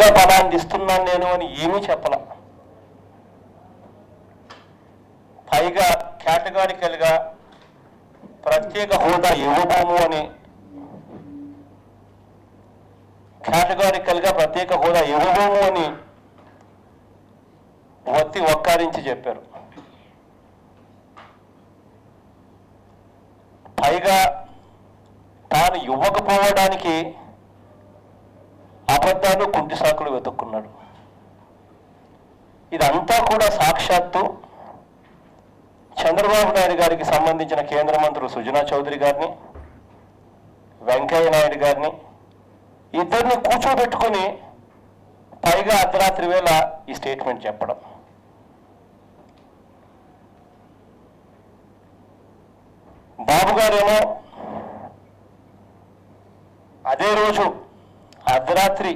పలగా బలాన్ని ఇస్తున్నాను నేను అని ఏమీ చెప్పల. పైగా కేటగారికల్గా ప్రత్యేక హోదా ఇవ్వబోము అని కేటగారికల్గా ప్రత్యేక హోదా ఇవ్వబోము అని ఒక్కారించి చెప్పారు. పైగా తాను ఇవ్వకపోవడానికి అబద్ధాలు కుంటి సాకులు వెతుక్కున్నాడు. ఇదంతా కూడా సాక్షాత్తు చంద్రబాబు నాయుడు గారికి సంబంధించిన కేంద్ర మంత్రులు సుజనా చౌదరి గారిని, వెంకయ్య నాయుడు గారిని ఇద్దరిని కూర్చోబెట్టుకుని పైగా అర్ధరాత్రి వేళ ఈ స్టేట్మెంట్ చెప్పడం. బాబు గారేమో అదే రోజు అర్ధరాత్రి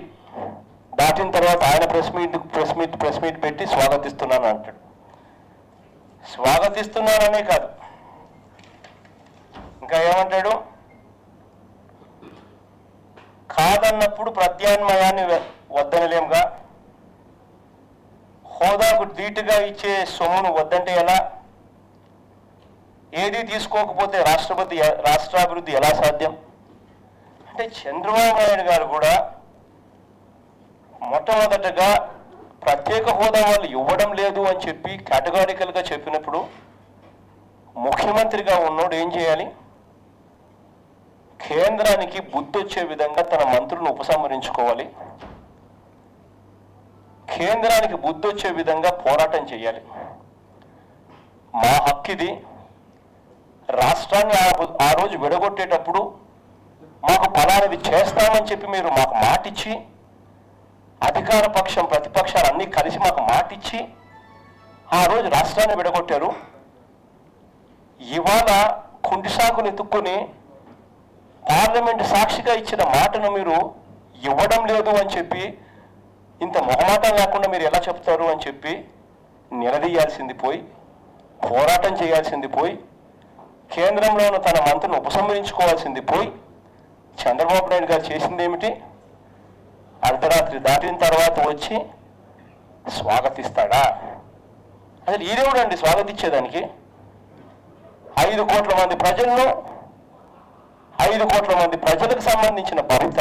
దాటిన తర్వాత ఆయన ప్రెస్ మీట్ పెట్టి స్వాగతిస్తున్నాను అంటాడు. స్వాగతిస్తున్నాననే కాదు, ఇంకా ఏమంటాడు, కాదన్నప్పుడు ప్రత్యామ్నాయాన్ని వద్దనలేముగా, హోదాకు ధీటుగా ఇచ్చే సొమ్మును వద్దంటే ఎలా, ఏది తీసుకోకపోతే రాష్ట్రాభివృద్ధి ఎలా సాధ్యం అంటే చంద్రబాబు నాయుడు గారు కూడా మొట్టమొదటగా ప్రత్యేక హోదా వాళ్ళు ఇవ్వడం లేదు అని చెప్పి కేటగారికల్గా చెప్పినప్పుడు ముఖ్యమంత్రిగా ఉన్నోడు ఏం చేయాలి? కేంద్రానికి బుద్ధి వచ్చే విధంగా తన మంత్రులను ఉపసంహరించుకోవాలి, కేంద్రానికి బుద్ధి వచ్చే విధంగా పోరాటం చేయాలి. మా హక్కిది, రాష్ట్రాన్ని ఆ రోజు విడగొట్టేటప్పుడు మాకు ఫలానిది చేస్తామని చెప్పి మీరు మాకు మాటిచ్చి, అధికార పక్షం ప్రతిపక్షాలు అన్నీ కలిసి మాకు మాటిచ్చి ఆ రోజు రాష్ట్రాన్ని విడగొట్టారు. ఇవాళ కుంటి సాకులు ఎత్తుక్కొని పార్లమెంటు సాక్షిగా ఇచ్చిన మాటను మీరు ఇవ్వడం లేదు అని చెప్పి, ఇంత మొహమాటం లేకుండా మీరు ఎలా చెప్తారు అని చెప్పి నిలదీయాల్సింది పోయి, పోరాటం చేయాల్సింది పోయి, కేంద్రంలో ఉన్న తన మంత్రిని ఉపసంహరించుకోవాల్సింది పోయి, చంద్రబాబు నాయుడు గారు చేసింది ఏమిటి? అర్ధరాత్రి దాటిన తర్వాత వచ్చి స్వాగతిస్తాడా? అసలు ఈదేవుడండి స్వాగతించేదానికి? 5 కోట్ల మంది ప్రజల్లో 5 కోట్ల మంది ప్రజలకు సంబంధించిన భవిత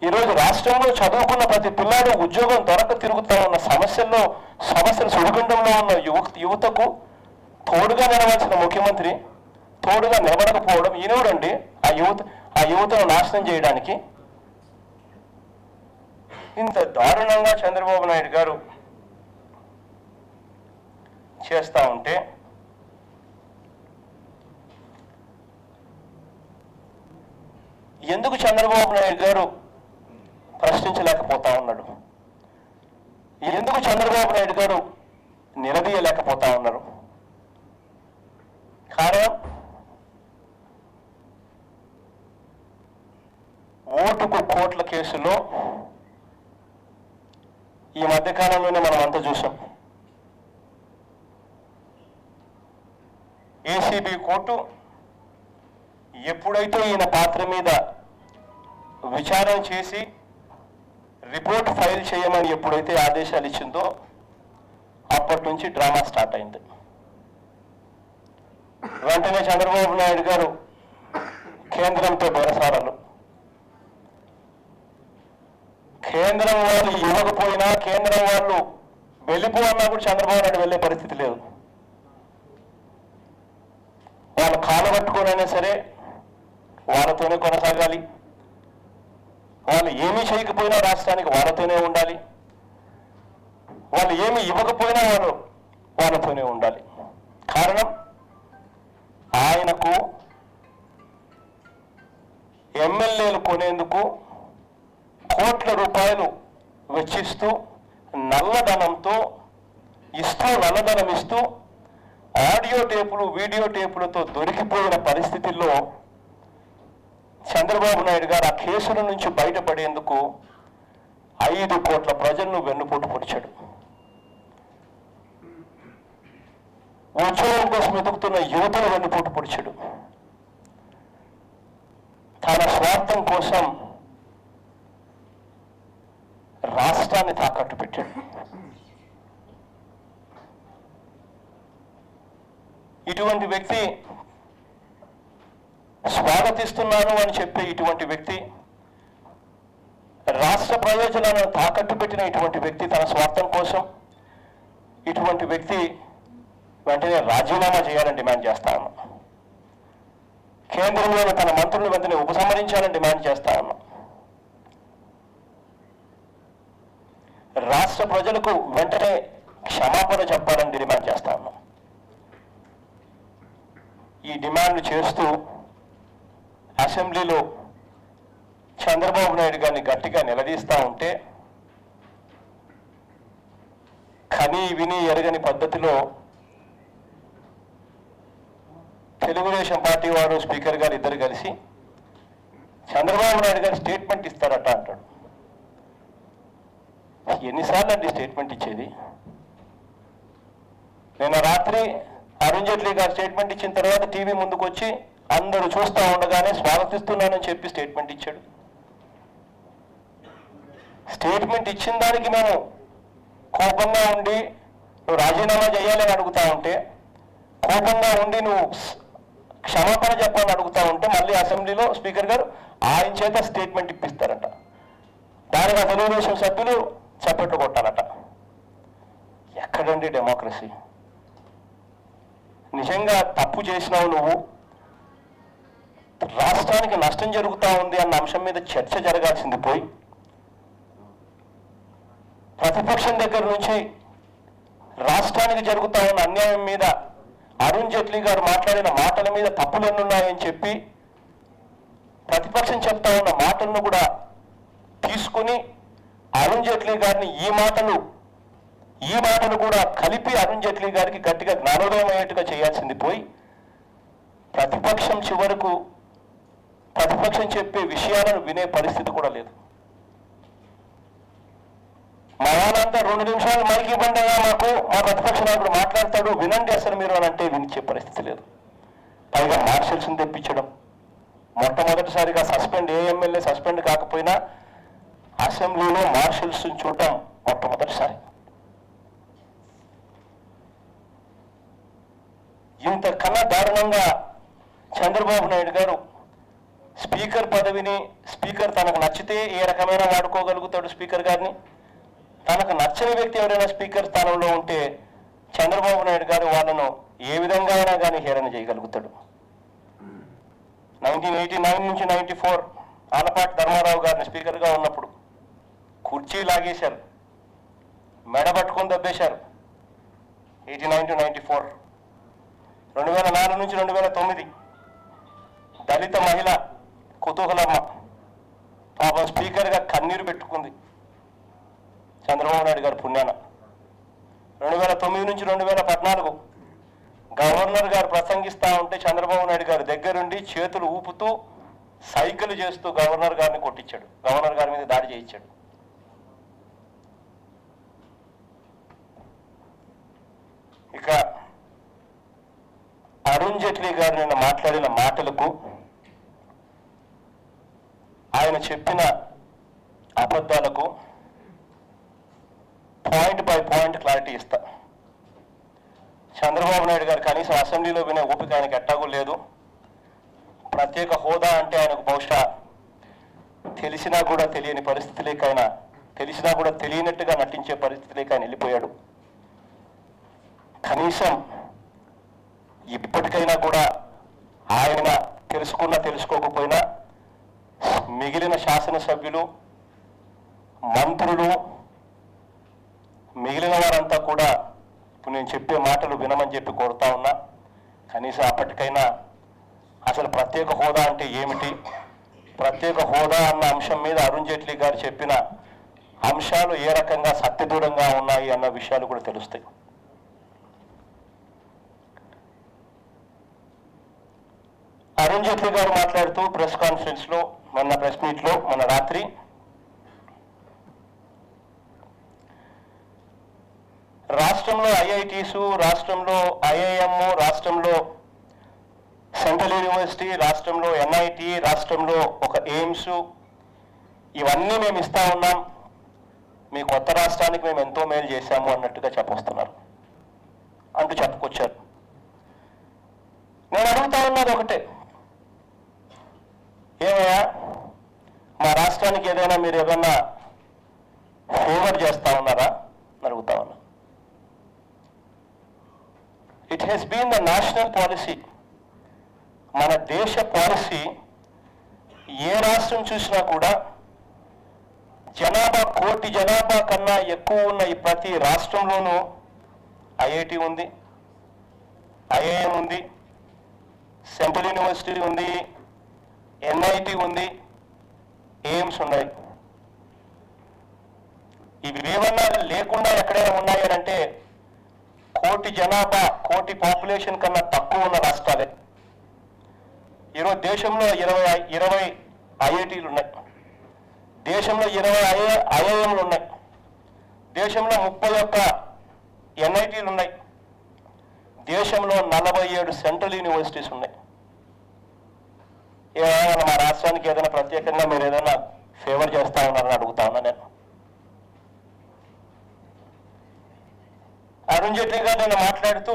ఈరోజు రాష్ట్రంలో చదువుకున్న ప్రతి పిల్లాడు ఉద్యోగం దొరక తిరుగుతా ఉన్న సమస్యల సుడిగుండంలో ఉన్న యువతకు తోడుగా నిలవాల్సిన ముఖ్యమంత్రి తోడుగా నిలబడకపోవడం ఈయనవుడండి ఆ యువతను నాశనం చేయడానికి. ఇంత దారుణంగా చంద్రబాబు నాయుడు గారు చేస్తూ ఉంటే ఎందుకు చంద్రబాబు నాయుడు గారు ప్రశ్నించలేకపోతా ఉన్నాడు? ఎందుకు చంద్రబాబు నాయుడు గారు నిలదీయలేకపోతా ఉన్నారు? కారణం, ఓటుకు కోట్ల కేసులో ఈ మధ్యకాలంలోనే మనం అంతా చూసాం. ఏసీబీ కోర్టు ఎప్పుడైతే ఈయన పాత్ర మీద విచారణ చేసి రిపోర్ట్ ఫైల్ చేయమని ఎప్పుడైతే ఆదేశాలు ఇచ్చిందో అప్పటి నుంచి డ్రామా స్టార్ట్ అయింది. వెంటనే చంద్రబాబు నాయుడు గారు కేంద్రంతో బెరసారాలు. కేంద్రం వాళ్ళు ఇవ్వకపోయినా, కేంద్రం వాళ్ళు వెళ్ళిపోవన్నా కూడా చంద్రబాబు నాయుడు వెళ్ళే పరిస్థితి లేదు. వాళ్ళు కాలు పట్టుకోనైనా సరే వాళ్ళతోనే కొనసాగాలి, వాళ్ళు ఏమీ చేయకపోయినా రాష్ట్రానికి వాళ్ళతోనే ఉండాలి, వాళ్ళు ఏమీ ఇవ్వకపోయినా వాళ్ళతోనే ఉండాలి. కారణం, ఆయనకు ఎమ్మెల్యేలు కొనేందుకు కోట్ల రూపాయలు వెచ్చిస్తూ నల్లధనంతో నల్లధనం ఇస్తూ ఆడియో టేపులు వీడియో టేపులతో దొరికిపోయిన పరిస్థితుల్లో చంద్రబాబు నాయుడు గారు ఆ కేసుల నుంచి బయటపడేందుకు 5 కోట్ల ప్రజలను వెన్నుపోటు పొడిచాడు. ఉద్యోగం కోసం వెతుకుతున్న యువతను వెన్నుపోటు పొడిచాడు. తన స్వార్థం కోసం రాష్ట్రాన్ని తాకట్టు పెట్టాడు. ఇటువంటి వ్యక్తి, స్వాగతిస్తున్నాను అని చెప్పే ఇటువంటి వ్యక్తి, రాష్ట్ర ప్రయోజనాలను తాకట్టు పెట్టిన ఇటువంటి వ్యక్తి తన స్వార్థం కోసం ఇటువంటి వ్యక్తి వెంటనే రాజీనామా చేయాలని డిమాండ్ చేస్తా ఉన్నాం. కేంద్రంలోని తన మంత్రులు వెంటనే ఉపసంహరించాలని డిమాండ్ చేస్తా ఉన్నాం. రాష్ట్ర ప్రజలకు వెంటనే క్షమాపణ చెప్పాలని డిమాండ్ చేస్తా ఉన్నాం. ఈ డిమాండ్లు చేస్తూ అసెంబ్లీలో చంద్రబాబు నాయుడు గారిని గట్టిగా నిలదీస్తూ ఉంటే కని విని ఎరగని పద్ధతిలో తెలుగుదేశం పార్టీ వారు స్పీకర్ గారు ఇద్దరు కలిసి చంద్రబాబు నాయుడు గారు స్టేట్మెంట్ ఇస్తారట అంటాడు. ఎన్నిసార్లు అండి స్టేట్మెంట్ ఇచ్చేది? నిన్న రాత్రి అరుణ్ జైట్లీ గారు స్టేట్మెంట్ ఇచ్చిన తర్వాత టీవీ ముందుకు వచ్చి అందరూ చూస్తూ ఉండగానే స్వాగతిస్తున్నానని చెప్పి స్టేట్మెంట్ ఇచ్చాడు. స్టేట్మెంట్ ఇచ్చిన దానికి మేము కోపంగా ఉండి నువ్వు రాజీనామా చేయాలని అడుగుతా ఉంటే, కోపంగా ఉండి నువ్వు క్షమాపణ చెప్పాలని అడుగుతా ఉంటే మళ్ళీ అసెంబ్లీలో స్పీకర్ గారు ఆయన చేత స్టేట్మెంట్ ఇప్పిస్తారట. దానికి తెలుగుదేశం సభ్యులు చప్పట్లు కొట్టాలట. ఎక్కడండి డెమోక్రసీ? నిజంగా తప్పు చేసినావు నువ్వు, రాష్ట్రానికి నష్టం జరుగుతూ ఉంది అన్న అంశం మీద చర్చ జరగాల్సింది పోయి ప్రతిపక్షం దగ్గర నుంచి రాష్ట్రానికి జరుగుతూ ఉన్న అన్యాయం మీద, అరుణ్ జైట్లీ గారు మాట్లాడిన మాటల మీద తప్పులు ఎన్నున్నాయని చెప్పి ప్రతిపక్షం చెప్తా ఉన్న మాటలను కూడా తీసుకుని అరుణ్ జైట్లీ గారిని ఈ మాటలు కూడా కలిపి అరుణ్ జైట్లీ గారికి గట్టిగా జ్ఞానోదయం అయ్యేట్టుగా చేయాల్సింది పోయి ప్రతిపక్షం చివరకు ప్రతిపక్షం చెప్పే విషయాలను వినే పరిస్థితి కూడా లేదు. మా వాళ్ళంతా 2 నిమిషాలు మైకి ఇవ్వండి అయ్యా, మా ప్రతిపక్ష నాయకుడు మాట్లాడతాడు వినండి అసలు మీరు అని అంటే వినిచ్చే పరిస్థితి లేదు. పైగా మార్షల్స్ని తెప్పించడం, మొట్టమొదటిసారిగా ఏ ఎమ్మెల్యే సస్పెండ్ కాకపోయినా అసెంబ్లీలో మార్షల్స్ని చూడటం మొట్టమొదటిసారి. ఇంతకన్నా దారుణంగా చంద్రబాబు నాయుడు గారు స్పీకర్ పదవిని, స్పీకర్ తనకు నచ్చితే ఏ రకమైన వాడుకోగలుగుతాడు స్పీకర్ గారిని, తనకు నచ్చని వ్యక్తి ఎవరైనా స్పీకర్ స్థానంలో ఉంటే చంద్రబాబు నాయుడు గారు వాళ్ళను ఏ విధంగా అయినా కానీ హేళన చేయగలుగుతాడు. 1989 నుంచి 94 ఆలపాటి ధర్మారావు గారిని స్పీకర్గా ఉన్నప్పుడు కుర్చీ లాగేశారు, మెడ పట్టుకొని దబ్బేశారు. 89 to 94. 2004 నుంచి 2009 దళిత మహిళ కుతూహలమ్మ పాపం స్పీకర్గా కన్నీరు పెట్టుకుంది చంద్రబాబు నాయుడు గారు పుణ్యాన. 2009 నుంచి 2014 గవర్నర్ గారు ప్రసంగిస్తూ ఉంటే చంద్రబాబు నాయుడు గారు దగ్గరుండి చేతులు ఊపుతూ సైకిల్ చేస్తూ గవర్నర్ గారిని కొట్టించాడు, గవర్నర్ గారి మీద దాడి చేయించాడు. ఇక అరుణ్ జైట్లీ గారు నిన్న మాట్లాడిన మాటలకు, ఆయన చెప్పిన అబద్ధాలకు పాయింట్ బై పాయింట్ క్లారిటీ ఇస్తా. చంద్రబాబు నాయుడు గారు కనీసం అసెంబ్లీలో వినే ఓపిక ఆయనకు ఎట్టాగూ లేదు. ప్రత్యేక హోదా అంటే ఆయనకు బహుశా తెలిసినా కూడా తెలియని పరిస్థితిలేకైనా, తెలిసినా కూడా తెలియనట్టుగా నటించే పరిస్థితిలేక ఆయన వెళ్ళిపోయాడు. కనీసం ఇప్పటికైనా కూడా ఆయన తెలుసుకోకపోయినా మిగిలిన శాసనసభ్యులు, మంత్రులు, మిగిలిన వారంతా కూడా ఇప్పుడు నేను చెప్పే మాటలు వినమని చెప్పి కోరుతా ఉన్నా. కనీసం అప్పటికైనా అసలు ప్రత్యేక హోదా అంటే ఏమిటి, ప్రత్యేక హోదా అన్న అంశం మీద అరుణ్ జైట్లీ గారు చెప్పిన అంశాలు ఏ రకంగా సత్యదూరంగా ఉన్నాయి అన్న విషయాలు కూడా తెలుస్తాయి. అరుణ్ జైట్లీ గారు మాట్లాడుతూ ప్రెస్ కాన్ఫరెన్స్లో, మొన్న ప్రెస్ మీట్లో, మొన్న రాత్రి రాష్ట్రంలో ఐఐటీసు, రాష్ట్రంలో ఐఐఎం, రాష్ట్రంలో సెంట్రల్ యూనివర్సిటీ, రాష్ట్రంలో ఎన్ఐటి, రాష్ట్రంలో ఒక ఎయిమ్స్, ఇవన్నీ మేము ఇస్తా ఉన్నాం. మీ కొత్త రాష్ట్రానికి మేము ఎంతో మేలు చేశాము అన్నట్టుగా చెప్పొస్తున్నారు అంటూ చెప్పుకొచ్చారు. నేను అడుగుతా ఉన్నది ఒకటే, ఏమయ్యా మా రాష్ట్రానికి మీరు ఏదైనా ఫేవర్ చేస్తా ఉన్నారా అని అడుగుతా ఉన్నా. It has been the national policy, మన దేశ పాలసీ. ఏ రాష్ట్రం చూసినా కూడా జనాభా, కోటి జనాభా కన్నా ఎక్కువ ఉన్న ఈ ప్రతి రాష్ట్రంలోనూ ఐఐటి ఉంది, ఐఐఎం ఉంది, సెంట్రల్ యూనివర్సిటీ ఉంది, ఎన్ఐటి ఉంది, ఎయిమ్స్ ఉన్నాయి. ఇవి ఏమన్నా లేకుండా ఎక్కడైనా ఉన్నాయనంటే కోటి జనాభా, కోటి పాపులేషన్ కన్నా తక్కువ ఉన్న రాష్ట్రాలే. ఈరోజు దేశంలో 20 ఐఐటీలు ఉన్నాయి, దేశంలో 20 ఐఐఎంలు ఉన్నాయి, దేశంలో 31 ఎన్ఐటీలు ఉన్నాయి, దేశంలో 47 సెంట్రల్ యూనివర్సిటీస్ ఉన్నాయి. ఏమైనా మా రాష్ట్రానికి ఏదైనా ప్రత్యేకంగా మీరు ఏదైనా ఫేవర్ చేస్తా ఉన్నారని అడుగుతా ఉన్నా నేను. అరుణ్ జైట్లీ గారు నేను మాట్లాడుతూ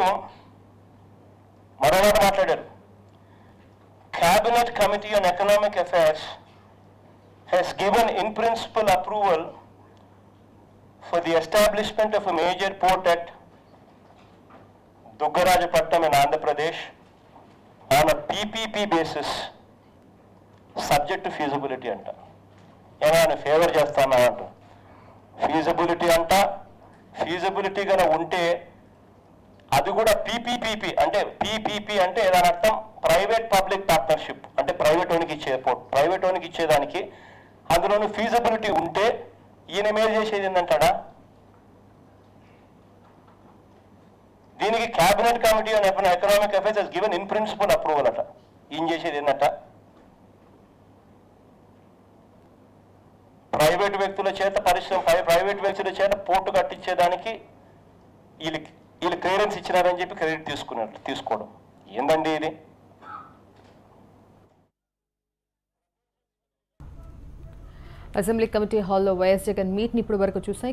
మరో మాట మాట్లాడారు. Cabinet Committee on Economic Affairs has given in principle approval for the establishment of a major port at Duggarajapatnam in Andhra Pradesh on a PPP basis subject to feasibility అంట. ఏమైనా ఫేవర్ చేస్తానా అంట. ఫీజిబిలిటీ అంట. Feasibility కనుక ఉంటే అది కూడా పీపీపీపీ అంటే పీపీపీ అంటే దాని అర్థం ప్రైవేట్ పబ్లిక్ పార్ట్నర్షిప్, అంటే ప్రైవేట్ ఓనికి ఇచ్చే పోర్ట్, ప్రైవేట్ ఓనికి ఇచ్చేదానికి అందులోని ఫీజిబిలిటీ ఉంటే ఈయన మేలు చేసేది ఏంటంటాడా? దీనికి cabinet committee on economic affairs has given in principle approval అట. ఈయన చేసేది ఏంటంట? ప్రైవేట్ వ్యక్తుల చేత ప్రైవేట్ వ్యక్తుల చేత పోర్టు కట్టించేదానికి వీళ్ళు క్లియరెన్స్ ఇచ్చినారని చెప్పి క్రెడిట్ తీసుకోవడం ఏందండి ఇది? అసెంబ్లీ కమిటీ హాల్లో వైఎస్ జగన్ మీట్ ని ఇప్పుడు వరకు చూసాయి.